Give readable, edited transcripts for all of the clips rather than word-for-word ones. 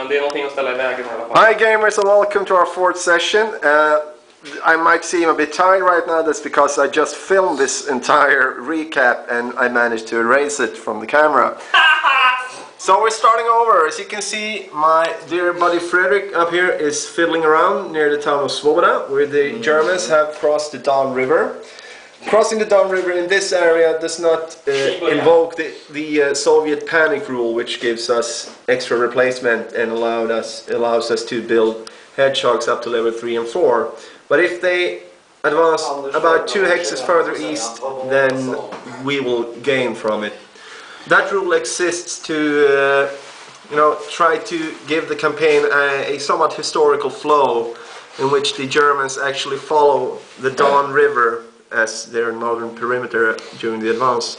men det är någonting att ställa i vägen i alla fall. Hi gamers and welcome to our fourth session. I might seem a bit tired right now. That's because I just filmed this entire recap and I managed to erase it from the camera. So we're starting over. As you can see, my dear buddy Frederick up here is fiddling around near the town of Svoboda, where the Germans have crossed the Don River. Crossing the Don River in this area does not invoke the Soviet panic rule, which gives us extra replacement and allows us to build hedgehogs up to level 3 and 4. But if they advance about 2 hexes further east, then we will gain from it. That rule exists to try to give the campaign a somewhat historical flow, in which the Germans actually follow the Don River as their northern perimeter during the advance.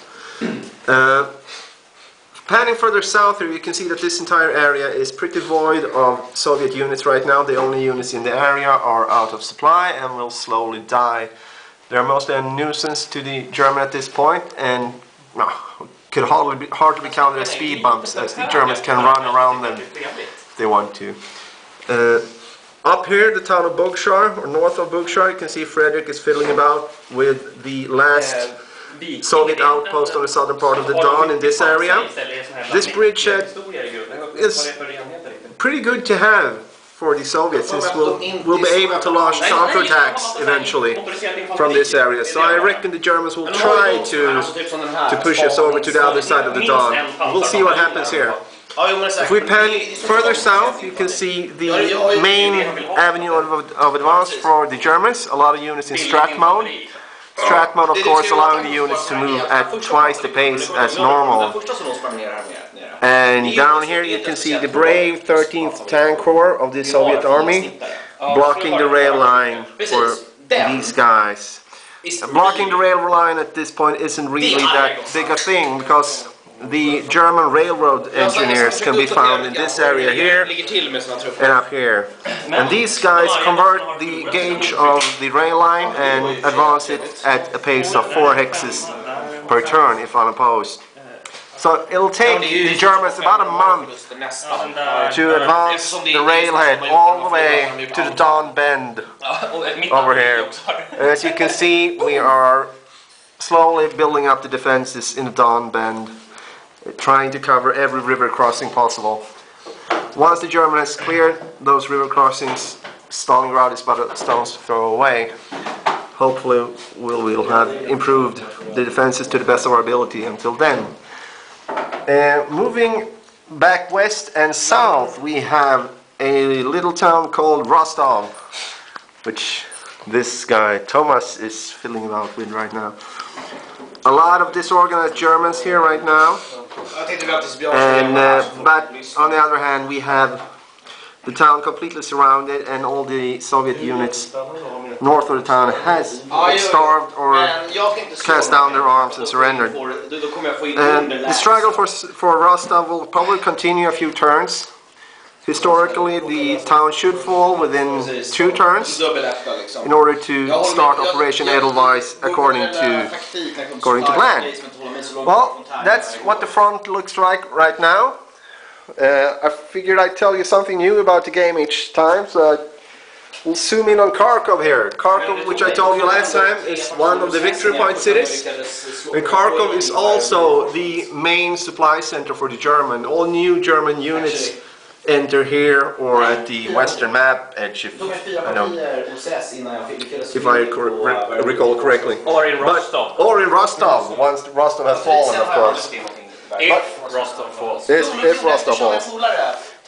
Panning further south here, you can see that this entire area is pretty void of Soviet units right now. The only units in the area are out of supply and will slowly die. They are mostly a nuisance to the German at this point, and could hardly be counted as speed bumps, as the Germans can run around them if they want to. Up here, the town of Bugshar, or north of Bugshar, you can see Frederick is fiddling about with the last Soviet outpost on the southern part of the Don in this area. This bridgehead is pretty good to have for the Soviets, since we'll be able to launch counterattacks eventually from this area. So I reckon the Germans will try to push us over to the other side of the Don. We'll see what happens here. If we pan further south, you can see the main avenue of advance for the Germans. A lot of units in strat mode. Strat mode, of course, allowing the units to move at twice the pace as normal. And down here you can see the brave 13th Tank Corps of the Soviet Army blocking the rail line for these guys. Blocking the rail line at this point isn't really that big a thing, because the German railroad engineers can be found in this area here and up here. And these guys convert the gauge of the rail line and advance it at a pace of 4 hexes per turn if unopposed. So it'll take the Germans about a month to advance the railhead all the way to the Don Bend over here. And as you can see, we are slowly building up the defenses in the Don Bend, trying to cover every river crossing possible. Once the German has cleared those river crossings, Stalingrad is about a stone's throw away. Hopefully we'll have improved the defenses to the best of our ability until then. Moving back west and south, we have a little town called Rostov, which this guy Thomas is fiddling about with right now. A lot of disorganized Germans here right now, and but on the other hand we have the town completely surrounded, and all the Soviet units north of the town has starved or cast down their arms and surrendered. And the struggle for Rostov will probably continue a few turns. Historically, the town should fall within 2 turns in order to start Operation Edelweiss according to plan. Well, that's what the front looks like right now. I figured I'd tell you something new about the game each time, so we'll zoom in on Kharkov here. Kharkov, which I told you last time, is one of the victory point cities. And Kharkov is also the main supply center for the German. All new German units enter here or at the western map edge, if I recall correctly. Or in Rostov. Or in Rostov, once Rostov has fallen, of course. If Rostov falls. If Rostov falls.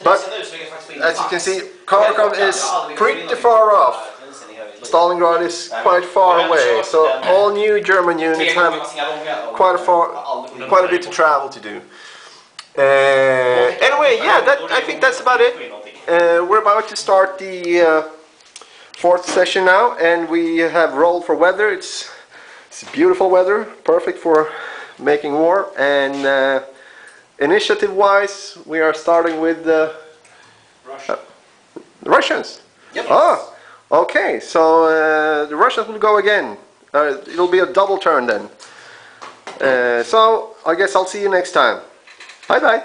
But as you can see, Kharkov is pretty far off. Stalingrad is quite far away, so all new German units have quite a bit to travel to do. Anyway, yeah, I think that's about it. We're about to start the 4th session now, and we have rolled for weather. It's beautiful weather, perfect for making war. And initiative-wise, we are starting with the Russians. Yep. Ah, okay. So the Russians will go again. It'll be a double turn then. So I guess I'll see you next time. Bye bye.